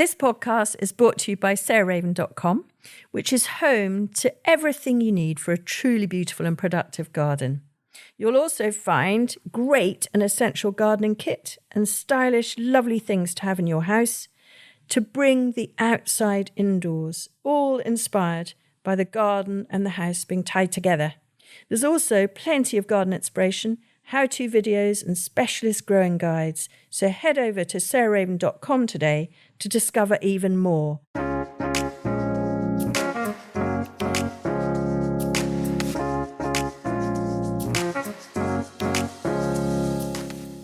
This podcast is brought to you by sarahraven.com, which is home to everything you need for a truly beautiful and productive garden. You'll also find great and essential gardening kit and stylish, lovely things to have in your house to bring the outside indoors, all inspired by the garden and the house being tied together. There's also plenty of garden inspiration, how-to videos and specialist growing guides. So head over to sarahraven.com today to discover even more.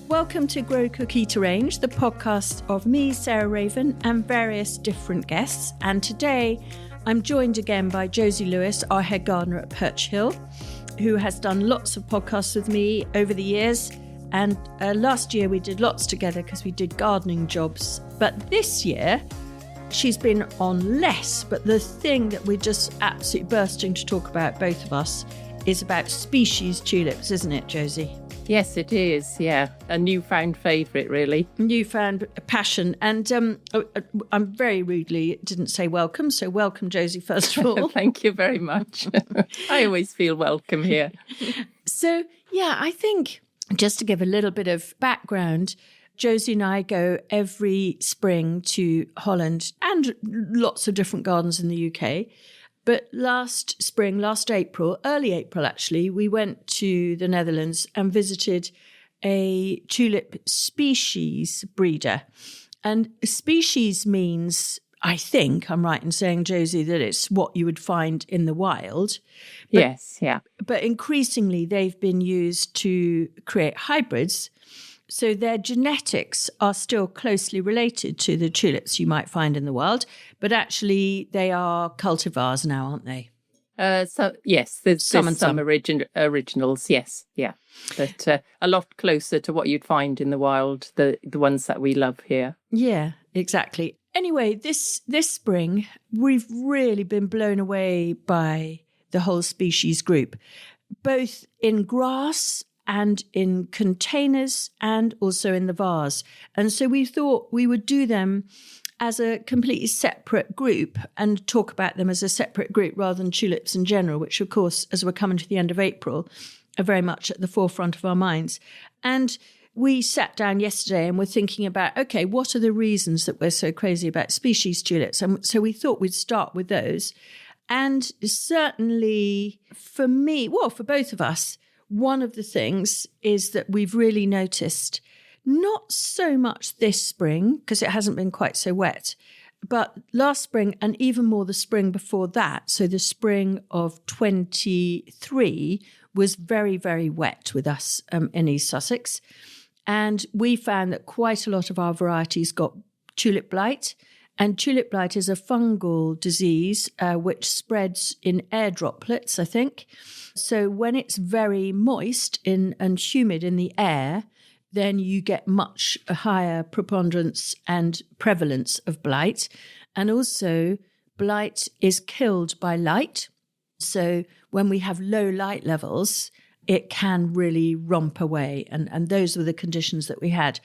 Welcome to Grow, Cook, Eat, Arrange, the podcast of me, Sarah Raven, and various different guests. And today I'm joined again by Josie Lewis, our head gardener at Perch Hill, who has done lots of podcasts with me over the years. And last year we did lots together because we did gardening jobs. But this year she's been on less. But the thing that we're just absolutely bursting to talk about, both of us, is about species tulips, isn't it, Josie? Yes, it is. Yeah. A newfound favourite, really. Newfound passion. And I'm very rudely didn't say welcome. So welcome, Josie, first of all. Thank you very much. I always feel welcome here. So, yeah, I think just to give a little bit of background, Josie and I go every spring to Holland and lots of different gardens in the UK. But last spring, last April, early April actually, we went to the Netherlands and visited a tulip species breeder. And species means, I think I'm right in saying, Josie, that it's what you would find in the wild. But, yes, yeah. But increasingly they've been used to create hybrids. So their genetics are still closely related to the tulips you might find in the wild, but actually they are cultivars now, aren't they? So yes, there's some originals, yes, yeah, but a lot closer to what you'd find in the wild, the ones that we love here. Yeah, exactly. Anyway, this spring we've really been blown away by the whole species group, both in grass and in containers and also in the vase. And so we thought we would do them as a completely separate group and talk about them as a separate group rather than tulips in general, which of course, as we're coming to the end of April, are very much at the forefront of our minds. And we sat down yesterday and were thinking about, okay, what are the reasons that we're so crazy about species tulips? And so we thought we'd start with those. And certainly for me, well, for both of us, one of the things is that we've really noticed, not so much this spring, because it hasn't been quite so wet, but last spring and even more the spring before that, so the spring of 23 was very, very wet with us in East Sussex. And we found that quite a lot of our varieties got tulip blight. And tulip blight is a fungal disease which spreads in air droplets, I think. So when it's very moist and humid in the air, then you get much higher preponderance and prevalence of blight. And also, blight is killed by light. So when we have low light levels, it can really romp away. And those were the conditions that we had.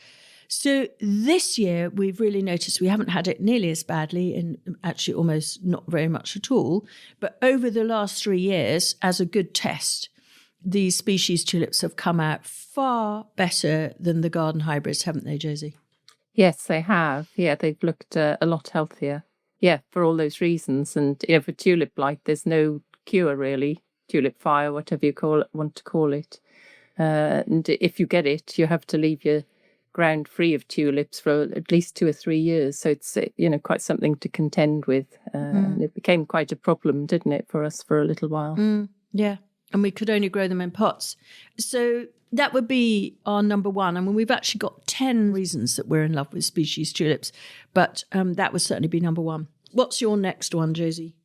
So this year, we've really noticed we haven't had it nearly as badly, and actually almost not very much at all. But over the last 3 years, as a good test, these species tulips have come out far better than the garden hybrids, haven't they, Josie? Yes, they have. Yeah, they've looked a lot healthier. Yeah, for all those reasons. And for tulip blight, there's no cure really. Tulip fire, whatever you want to call it. And if you get it, you have to leave your ground free of tulips for at least 2 or 3 years. So it's, quite something to contend with. And it became quite a problem, didn't it, for us for a little while? Yeah. And we could only grow them in pots. So that would be our number one. I mean, we've actually got 10 reasons that we're in love with species tulips, but that would certainly be number one. What's your next one, Josie?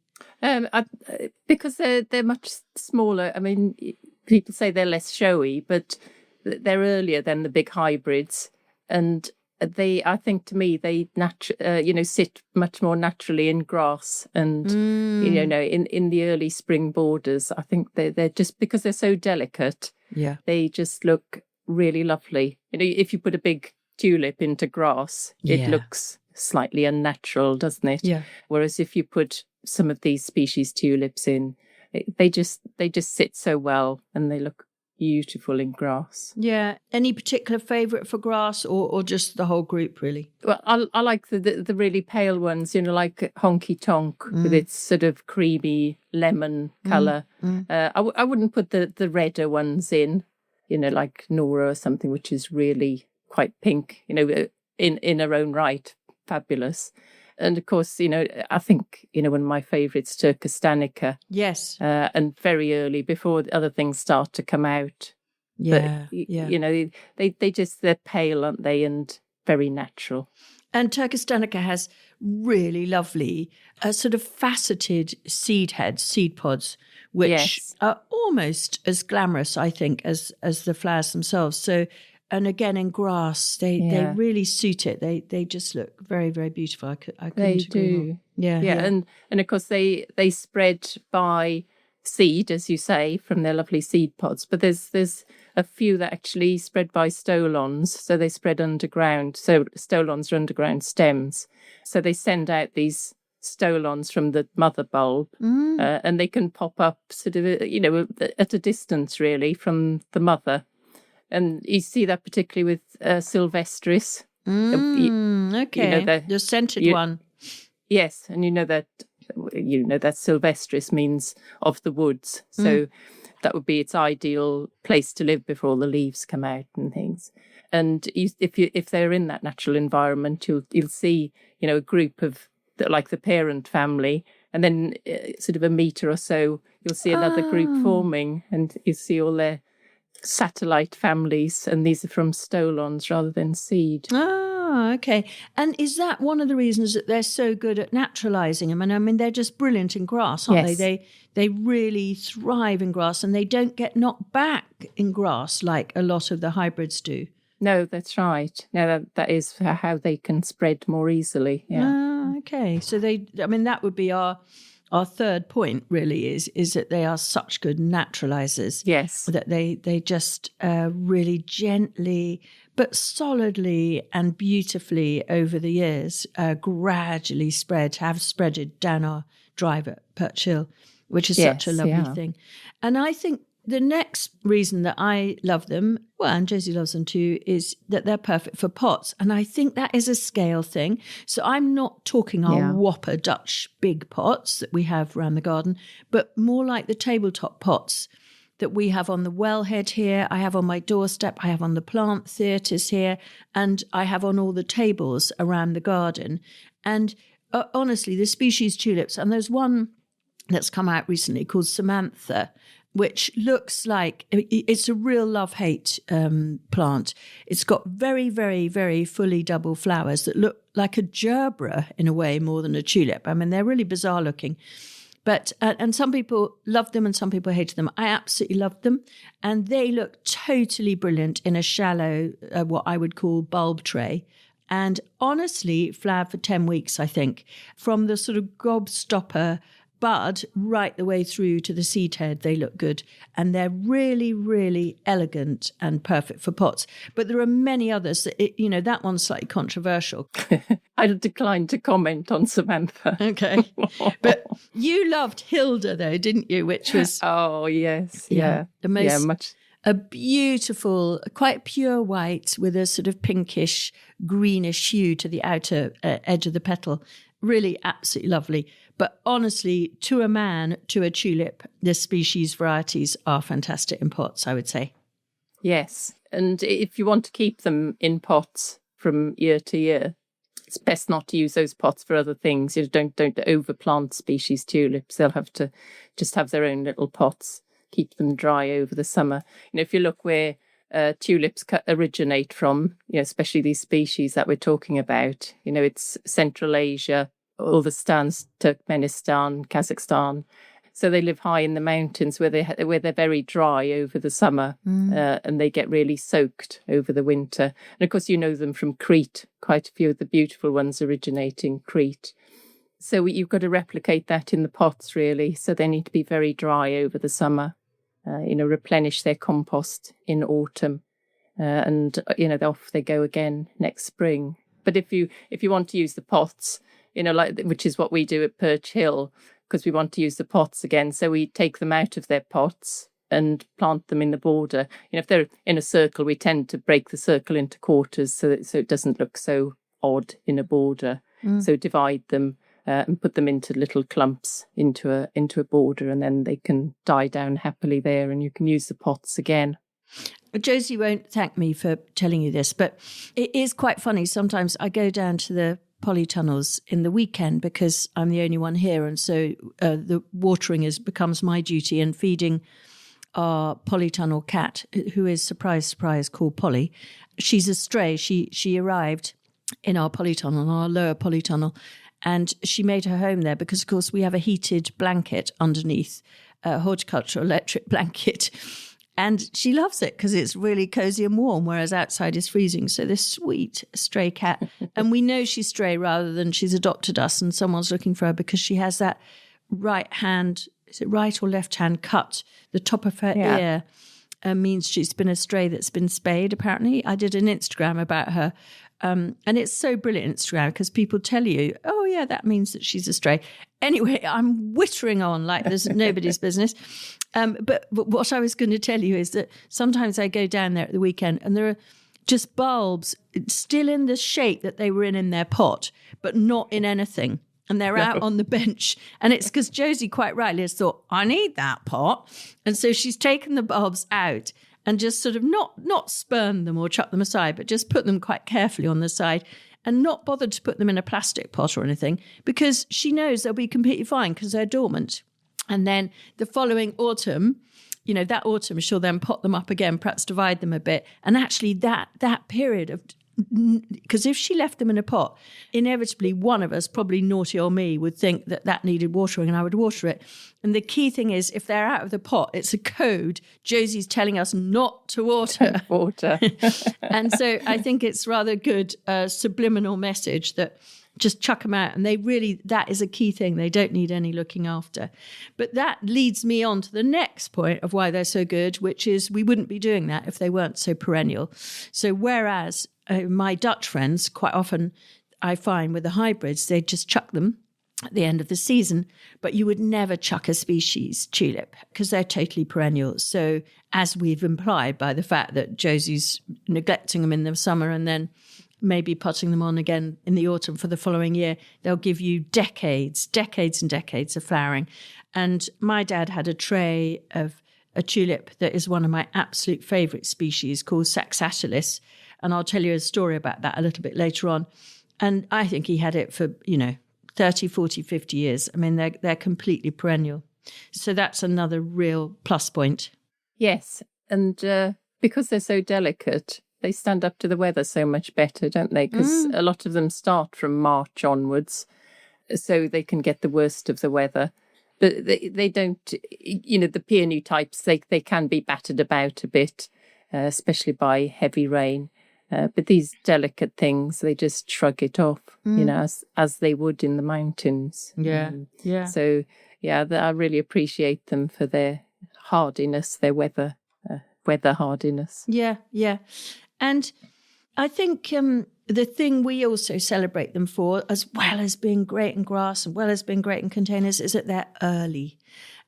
Because they're much smaller. I mean, people say they're less showy, but they're earlier than the big hybrids. And I think to me, they sit much more naturally in grass and, in the early spring borders. I think they're just, because they're so delicate, they just look really lovely. If you put a big tulip into grass, it looks slightly unnatural, doesn't it? Yeah. Whereas if you put some of these species tulips in, they just sit so well and they look beautiful in grass. Yeah. Any particular favourite for grass, or just the whole group, really? Well, I like the really pale ones, like Honky Tonk with its sort of creamy lemon colour. I wouldn't put the redder ones in, like Nora or something, which is really quite pink, in her own right, fabulous. And of course, I think, one of my favourites, Turcus danica. Yes. And very early, before the other things start to come out. Yeah. But, they're pale, aren't they? And very natural. And Turcus danica has really lovely sort of faceted seed heads, seed pods, which are almost as glamorous, I think, as the flowers themselves. So, and again, in grass, they really suit it. They just look very, very beautiful. I couldn't agree more. Yeah. And of course they spread by seed, as you say, from their lovely seed pods. But there's a few that actually spread by stolons, so they spread underground. So stolons are underground stems. So they send out these stolons from the mother bulb, and they can pop up sort of, at a distance really from the mother. And you see that particularly with Sylvestris. Okay, the scented one. Yes, and that Sylvestris means of the woods. So that would be its ideal place to live before the leaves come out and things. And if they're in that natural environment, you'll see a group of like the parent family, and then sort of a metre or so you'll see another group forming, and you see all their satellite families, and these are from stolons rather than seed. Okay. And is that one of the reasons that they're so good at naturalising them? And I mean, they're just brilliant in grass, aren't they? They really thrive in grass, and they don't get knocked back in grass like a lot of the hybrids do. No, that's right. No, that is how they can spread more easily. Yeah. Okay. So that would be our third point, really, is that they are such good naturalisers. Yes. That they just really gently but solidly and beautifully over the years gradually have spreaded down our drive at Perch Hill, which is such a lovely thing. And I think the next reason that I love them, and Josie loves them too, is that they're perfect for pots. And I think that is a scale thing. So I'm not talking our whopper Dutch big pots that we have around the garden, but more like the tabletop pots that we have on the wellhead here, I have on my doorstep, I have on the plant theatres here, and I have on all the tables around the garden. And honestly, the species tulips, and there's one that's come out recently called Samantha, which looks like it's a real love-hate plant. It's got very, very, very fully double flowers that look like a gerbera in a way more than a tulip. I mean, they're really bizarre looking. But and some people love them and some people hated them. I absolutely loved them. And they look totally brilliant in a shallow, what I would call bulb tray. And honestly, flowered for 10 weeks, I think, from the sort of gobstopper bud right the way through to the seed head. They look good, and they're really, really elegant and perfect for pots. But there are many others that that one's slightly controversial. I decline to comment on Samantha. Okay, but you loved Hilde though, didn't you? Which was the most a beautiful, quite pure white with a sort of pinkish greenish hue to the outer edge of the petal. Really absolutely lovely. But honestly, to a man, to a tulip, the species varieties are fantastic in pots, I would say. Yes. And if you want to keep them in pots from year to year, it's best not to use those pots for other things. Don't overplant species tulips. They'll have to just have their own little pots, keep them dry over the summer. If you look where tulips originate from, especially these species that we're talking about, it's Central Asia, all the stands, Turkmenistan, Kazakhstan. So they live high in the mountains where they're very dry over the summer, and they get really soaked over the winter. And of course, you know them from Crete. Quite a few of the beautiful ones originate in Crete. So you've got to replicate that in the pots, really. So they need to be very dry over the summer. Replenish their compost in autumn, and off they go again next spring. But if you want to use the pots, like, which is what we do at Perch Hill, because we want to use the pots again, so we take them out of their pots and plant them in the border. If they're in a circle, we tend to break the circle into quarters so it doesn't look so odd in a border. So divide them and put them into little clumps into a border, and then they can die down happily there, and you can use the pots again. Josie won't thank me for telling you this, but it is quite funny. Sometimes I go down to the polytunnels in the weekend because I'm the only one here, and so the watering becomes my duty, and feeding our polytunnel cat, who is, surprise, surprise, called Polly. She's a stray. She arrived in our polytunnel, our lower polytunnel, and she made her home there because, of course, we have a heated blanket underneath, a horticultural electric blanket. And she loves it because it's really cozy and warm, whereas outside is freezing. So this sweet stray cat, and we know she's stray rather than she's adopted us and someone's looking for her, because she has that right hand, is it right or left hand cut? The top of her ear means she's been a stray that's been spayed, apparently. I did an Instagram about her. And it's so brilliant, Instagram, because people tell you, oh, yeah, that means that she's a stray. Anyway, I'm whittering on like there's nobody's business. But what I was going to tell you is that sometimes I go down there at the weekend and there are just bulbs still in the shape that they were in their pot, but not in anything. And they're out on the bench. And it's because Josie quite rightly has thought, I need that pot. And so she's taken the bulbs out and just sort of not spurn them or chuck them aside, but just put them quite carefully on the side and not bothered to put them in a plastic pot or anything, because she knows they'll be completely fine because they're dormant. And then the following autumn, that autumn she'll then pot them up again, perhaps divide them a bit. And actually that period of, because if she left them in a pot, inevitably one of us, probably naughty or me, would think that needed watering and I would water it. And the key thing is, if they're out of the pot, it's a code. Josie's telling us not to water. And so I think it's rather good subliminal message that just chuck them out. And that is a key thing. They don't need any looking after. But that leads me on to the next point of why they're so good, which is we wouldn't be doing that if they weren't so perennial. So whereas my Dutch friends, quite often I find with the hybrids, they just chuck them at the end of the season, but you would never chuck a species tulip because they're totally perennial. So as we've implied by the fact that Josie's neglecting them in the summer and then maybe potting them on again in the autumn for the following year, they'll give you decades and decades of flowering. And my dad had a tray of a tulip that is one of my absolute favourite species called Saxatilis. And I'll tell you a story about that a little bit later on. And I think he had it for, 30, 40, 50 years. I mean, they're completely perennial. So that's another real plus point. Yes. And because they're so delicate, they stand up to the weather so much better, don't they? Because a lot of them start from March onwards, so they can get the worst of the weather. But they don't, the peony types, they can be battered about a bit, especially by heavy rain. But these delicate things, they just shrug it off, as they would in the mountains. Yeah. So, I really appreciate them for their hardiness, their weather hardiness. Yeah. And I think the thing we also celebrate them for, as well as being great in grass and well as being great in containers, is that they're early.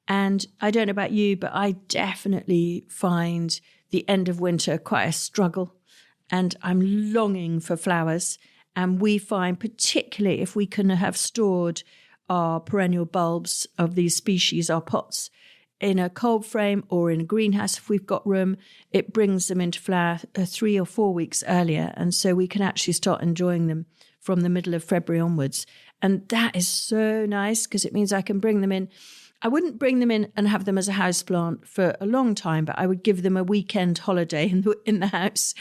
And I don't know about you, but I definitely find the end of winter quite a struggle. And I'm longing for flowers. And we find, particularly if we can have stored our perennial bulbs of these species, our pots, in a cold frame or in a greenhouse, if we've got room, it brings them into flower 3 or 4 weeks earlier. And so we can actually start enjoying them from the middle of February onwards. And that is so nice because it means I can bring them in. I wouldn't bring them in and have them as a houseplant for a long time, but I would give them a weekend holiday in the house.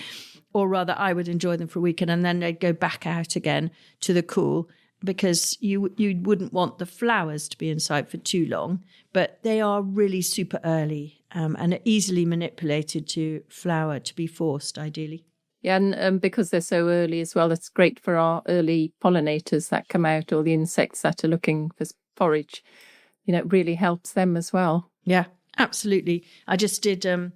Or rather, I would enjoy them for a weekend and then they'd go back out again to the cool, because you wouldn't want the flowers to be inside for too long. But they are really super early and are easily manipulated to flower, to be forced, ideally. Yeah, and because they're so early as well, it's great for our early pollinators that come out, or the insects that are looking for forage. It really helps them as well. Yeah, absolutely. I just did a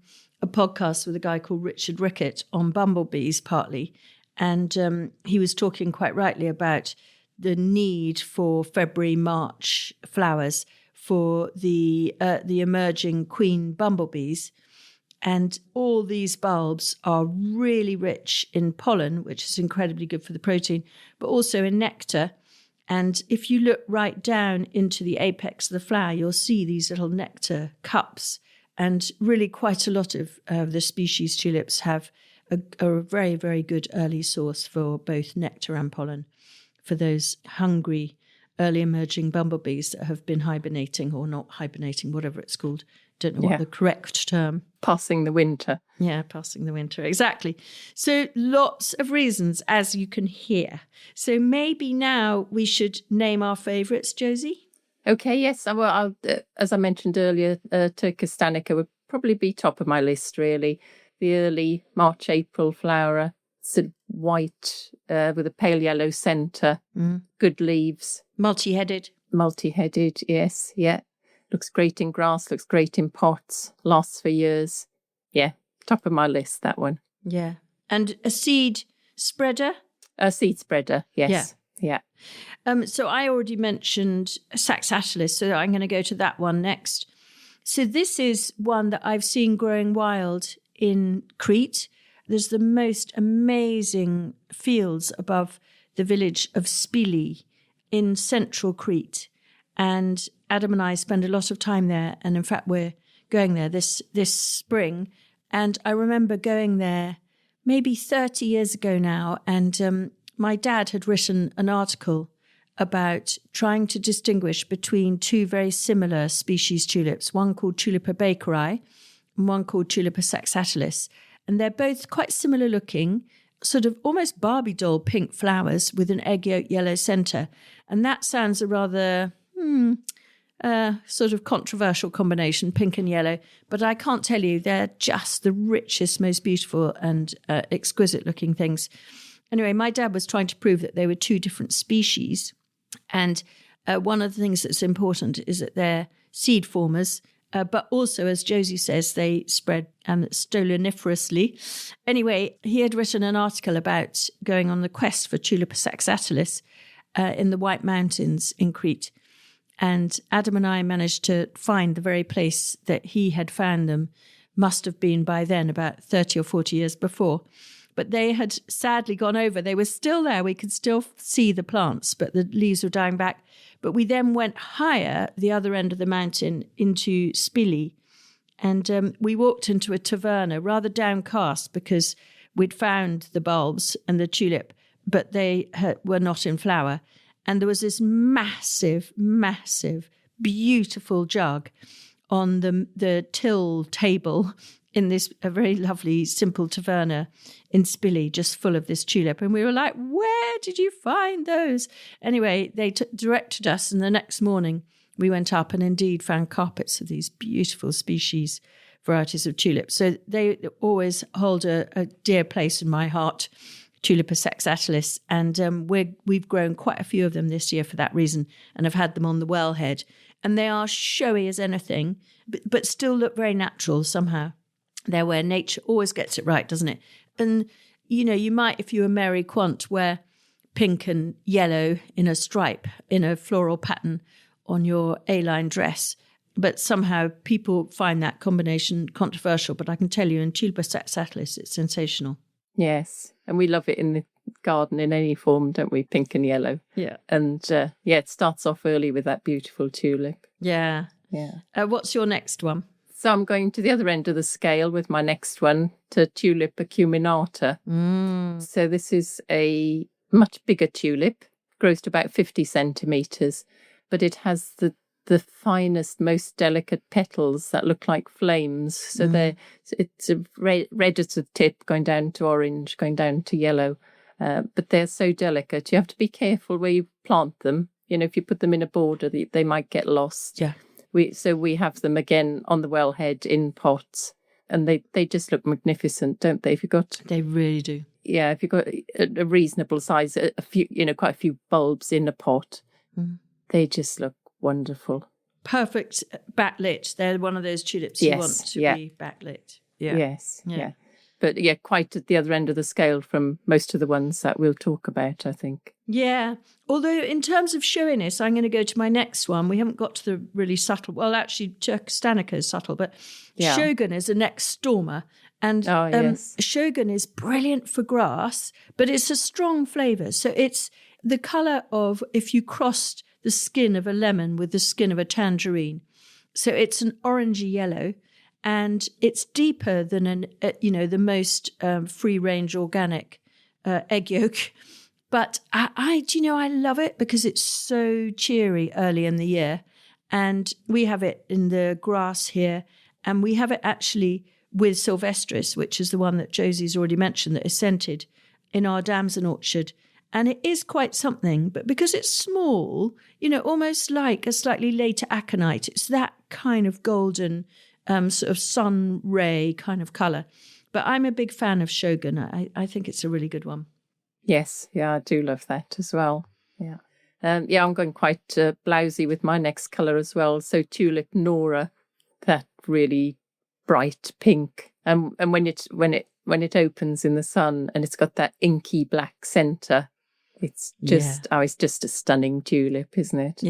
podcast with a guy called Richard Rickett on bumblebees partly, And he was talking quite rightly about the need for February, March flowers for the emerging queen bumblebees. And all these bulbs are really rich in pollen, which is incredibly good for the protein, but also in nectar. And if you look right down into the apex of the flower, you'll see these little nectar cups. And really quite a lot of the species tulips have a very, very good early source for both nectar and pollen for those hungry early emerging bumblebees that have been hibernating or not hibernating, whatever it's called. Don't know what the correct term. Passing the winter. Yeah, passing the winter, exactly. So lots of reasons, as you can hear. So maybe now we should name our favourites, Josie? Okay, yes. Well, as I mentioned earlier, Turkis stanica would probably be top of my list, really. The early March, April flower, sort of white with a pale yellow centre, good leaves. Multi-headed, yes, yeah. Looks great in grass, looks great in pots, lasts for years. Yeah, top of my list, that one. Yeah. And a seed spreader? A seed spreader, yes. Yeah. So I already mentioned Saxatilis, so I'm going to go to that one next. So this is one that I've seen growing wild in Crete. There's the most amazing fields above the village of Spili in central Crete. And Adam and I spend a lot of time there. And in fact, we're going there this spring. And I remember going there maybe 30 years ago now. And my dad had written an article about trying to distinguish between two very similar species tulips, one called Tulipa bakeri and one called Tulipa saxatilis. And they're both quite similar looking, sort of almost Barbie doll pink flowers with an egg yolk yellow centre. And that sounds a rather sort of controversial combination, pink and yellow. But I can't tell you, they're just the richest, most beautiful and exquisite looking things. Anyway, my dad was trying to prove that they were two different species. And one of the things that's important is that they're seed formers, but also, as Josie says, they spread stoloniferously. Anyway, he had written an article about going on the quest for Tulipa saxatilis in the White Mountains in Crete. And Adam and I managed to find the very place that he had found them, must have been by then about 30 or 40 years before. But they had sadly gone over. They were still there. We could still see the plants, but the leaves were dying back. But we then went higher, the other end of the mountain, into Spili. And we walked into a taverna, rather downcast, because we'd found the bulbs and the tulip, but they were not in flower. And there was this massive, massive, beautiful jug on the till table in this a very lovely, simple taverna in Spili, just full of this tulip. And we were like, where did you find those? Anyway, they directed us, and the next morning we went up and indeed found carpets of these beautiful species, varieties of tulips. So they always hold a dear place in my heart, Tulipa saxatilis. And we've grown quite a few of them this year for that reason, and have had them on the wellhead. And they are showy as anything, but still look very natural somehow. They're where nature always gets it right, doesn't it? And, you know, you might, if you were Mary Quant, wear pink and yellow in a stripe, in a floral pattern on your A-line dress. But somehow people find that combination controversial. But I can tell you, in Tulipa saxatilis, it's sensational. Yes, and we love it in the garden in any form, don't we? Pink and yellow. Yeah. And, it starts off early with that beautiful tulip. Yeah. Yeah. What's your next one? So I'm going to the other end of the scale with my next one, to Tulip acuminata. So this is a much bigger tulip, grows to about 50 centimetres, but it has the finest, most delicate petals that look like flames. So it's a red at the tip, going down to orange, going down to yellow. But they're so delicate. You have to be careful where you plant them. You know, if you put them in a border, they might get lost. Yeah. We have them again on the wellhead in pots, and they just look magnificent, don't they? They really do. Yeah, if you've got a reasonable size, a few, quite a few bulbs in a pot, they just look wonderful. Perfect backlit. They're one of those tulips you want to be backlit. Yeah. Yes. Yeah. But yeah, quite at the other end of the scale from most of the ones that we'll talk about, I think. Yeah. Although in terms of showiness, I'm going to go to my next one. We haven't got to the really subtle. Well, actually, Turkestanica is subtle, but Shogun is the next stormer. And yes. Shogun is brilliant for grass, but it's a strong flavour. So it's the colour of if you crossed the skin of a lemon with the skin of a tangerine. So it's an orangey yellow, and it's deeper than the most free-range organic egg yolk. But I love it because it's so cheery early in the year. And we have it in the grass here, and we have it actually with Sylvestris, which is the one that Josie's already mentioned that is scented, in our damson orchard. And it is quite something, but because it's small, almost like a slightly later aconite, it's that kind of golden sort of sun ray kind of colour. But I'm a big fan of Shogun. I think it's a really good one. Yes, yeah, I do love that as well. Yeah. I'm going quite blousy with my next colour as well. So Tulip Nora, that really bright pink. And when it opens in the sun and it's got that inky black centre, it's just it's just a stunning tulip, isn't it?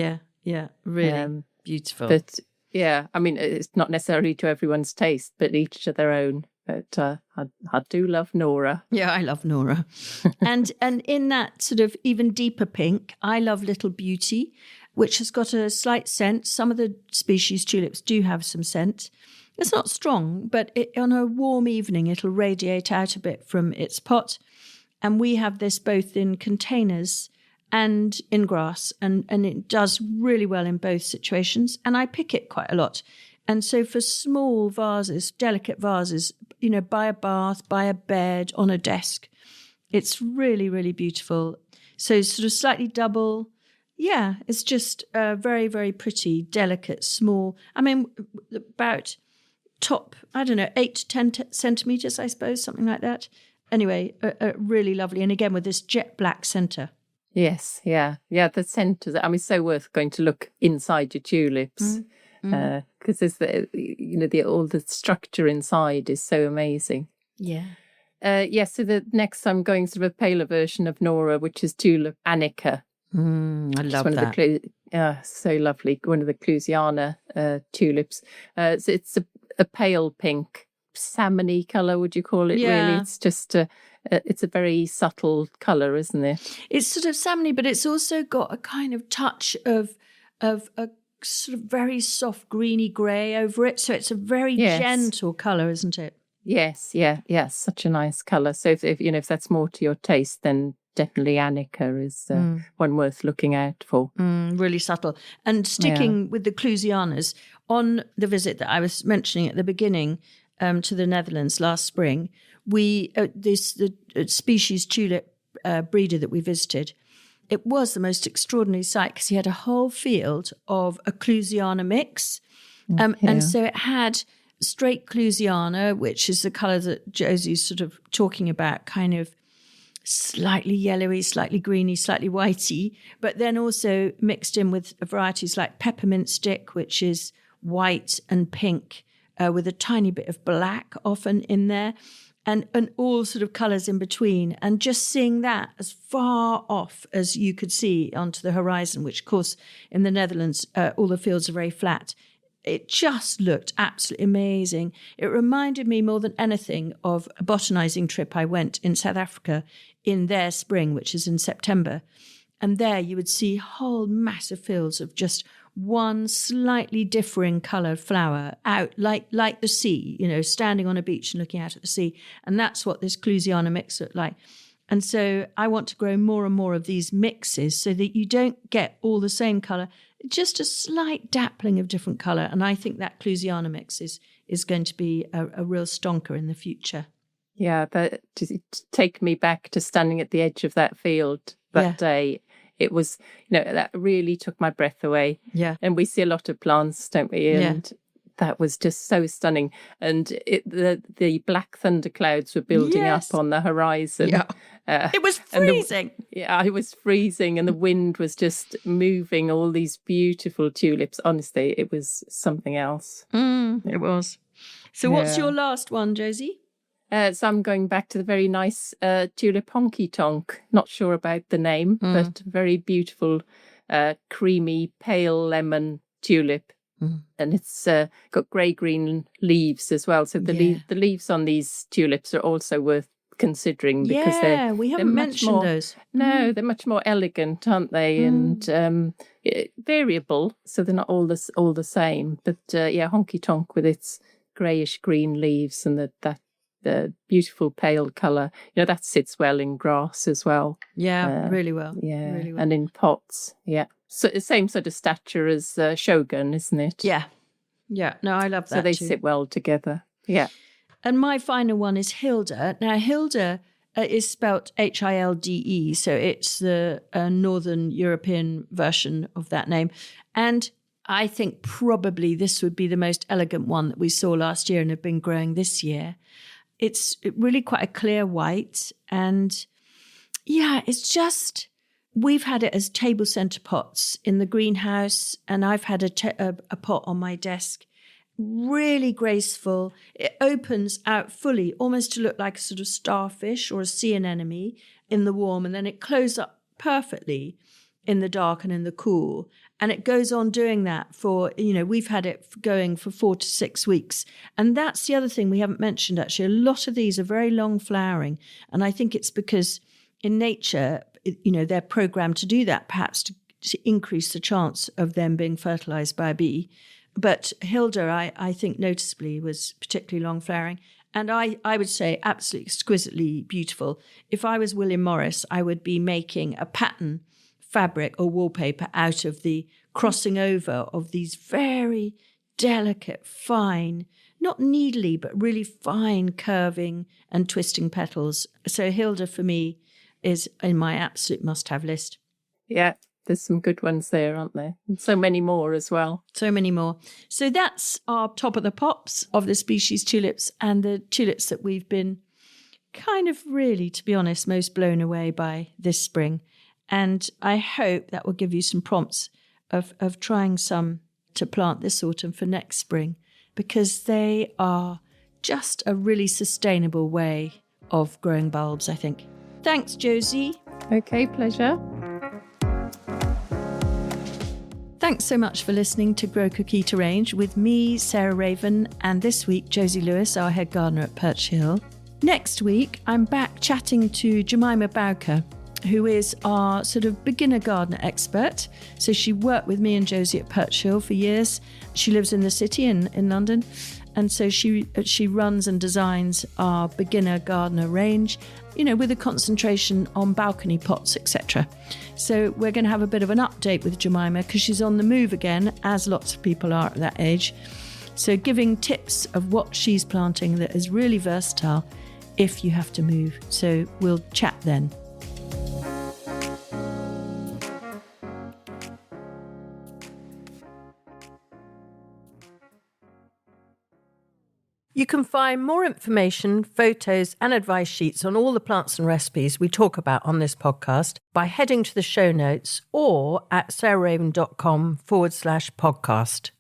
Yeah, really beautiful. But yeah, I mean, it's not necessarily to everyone's taste, but each to their own. But I do love Nora. Yeah, I love Nora. and in that sort of even deeper pink, I love Little Beauty, which has got a slight scent. Some of the species tulips do have some scent. It's not strong, but on a warm evening, it'll radiate out a bit from its pot. And we have this both in containers and in grass, and it does really well in both situations. And I pick it quite a lot. And so for small vases, delicate vases, by a bath, by a bed, on a desk, it's really, really beautiful. So sort of slightly double. Yeah, it's just very, very pretty, delicate, small. I mean, about top, 8 to 10 centimetres, I suppose, something like that. Anyway, really lovely. And again, with this jet black centre. Yes, yeah. The centre, so worth going to look inside your tulips. Because there's all the structure inside is so amazing. Yeah. So the next I'm going sort of a paler version of Nora, which is Tulip Annika. I love that. So lovely. One of the Clusiana tulips. So it's a pale pink, salmony colour, would you call it? Yeah. Really, it's just it's a very subtle colour, isn't it? It's sort of salmony, but it's also got a kind of touch of a sort of very soft greeny grey over it. So it's a very gentle colour, isn't it? Yes, such a nice colour. So if that's more to your taste, then definitely Annika is one worth looking out for. Really subtle. And sticking with the Clusianas, on the visit that I was mentioning at the beginning to the Netherlands last spring, the species tulip breeder that we visited, it was the most extraordinary sight because he had a whole field of a Clusiana mix. And so it had straight Clusiana, which is the colour that Josie's sort of talking about, kind of slightly yellowy, slightly greeny, slightly whitey, but then also mixed in with varieties like peppermint stick, which is white and pink with a tiny bit of black often in there. And all sort of colours in between, and just seeing that as far off as you could see onto the horizon, which, of course, in the Netherlands, all the fields are very flat. It just looked absolutely amazing. It reminded me more than anything of a botanising trip I went in South Africa in their spring, which is in September. And there you would see whole massive fields of just one slightly differing coloured flower out like the sea, standing on a beach and looking out at the sea. And that's what this Clusiana mix looked like. And so I want to grow more and more of these mixes so that you don't get all the same colour, just a slight dappling of different colour. And I think that Clusiana mix is going to be a real stonker in the future. Yeah, that to take me back to standing at the edge of that field that day. It was, that really took my breath away. Yeah. And we see a lot of plants, don't we? And that was just so stunning. And the black thunderclouds were building up on the horizon. Yeah. It was freezing. It was freezing, and the wind was just moving all these beautiful tulips. Honestly, it was something else. It was. So what's your last one, Josie? So I'm going back to the very nice tulip honky tonk. Not sure about the name, but very beautiful, creamy, pale lemon tulip. And it's got grey-green leaves as well. So the leaves on these tulips are also worth considering because we haven't mentioned those. No, they're much more elegant, aren't they? And variable, so they're not all the same. But honky tonk with its greyish green leaves and the beautiful pale colour. That sits well in grass as well. Yeah, really well. Yeah, really well. And in pots. Yeah, so the same sort of stature as shogun, isn't it? Yeah. No, I love that. So they too. sit well together. Yeah. And my final one is Hilde. Now, Hilde is spelt Hilde, so it's the Northern European version of that name. And I think probably this would be the most elegant one that we saw last year and have been growing this year. It's really quite a clear white. And it's just, we've had it as table centre pots in the greenhouse, and I've had a pot on my desk. Really graceful. It opens out fully, almost to look like a sort of starfish or a sea anemone in the warm, and then it closes up perfectly in the dark and in the cool. And it goes on doing that for, we've had it going for 4 to 6 weeks. And that's the other thing we haven't mentioned, actually. A lot of these are very long flowering. And I think it's because in nature, they're programmed to do that, perhaps to increase the chance of them being fertilized by a bee. But Hilde, I think noticeably was particularly long flowering. And I would say absolutely exquisitely beautiful. If I was William Morris, I would be making a pattern fabric or wallpaper out of the crossing over of these very delicate, fine, not needly, but really fine curving and twisting petals. So Hilde for me is in my absolute must-have list. Yeah. There's some good ones there, aren't there? And so many more as well. So many more. So that's our top of the pops of the species tulips and the tulips that we've been kind of really, to be honest, most blown away by this spring. And I hope that will give you some prompts of trying some to plant this autumn for next spring, because they are just a really sustainable way of growing bulbs, I think. Thanks, Josie. Okay, pleasure. Thanks so much for listening to Grow Cook Eat Arrange with me, Sarah Raven, and this week, Josie Lewis, our head gardener at Perch Hill. Next week, I'm back chatting to Jemima Bowker, who is our sort of beginner gardener expert. So she worked with me and Josie at Perch Hill for years. She lives in the city in London. And so she runs and designs our beginner gardener range, with a concentration on balcony pots, etc. So we're going to have a bit of an update with Jemima because she's on the move again, as lots of people are at that age. So giving tips of what she's planting that is really versatile if you have to move. So we'll chat then. You can find more information, photos and advice sheets on all the plants and recipes we talk about on this podcast by heading to the show notes or at sarahraven.com/podcast.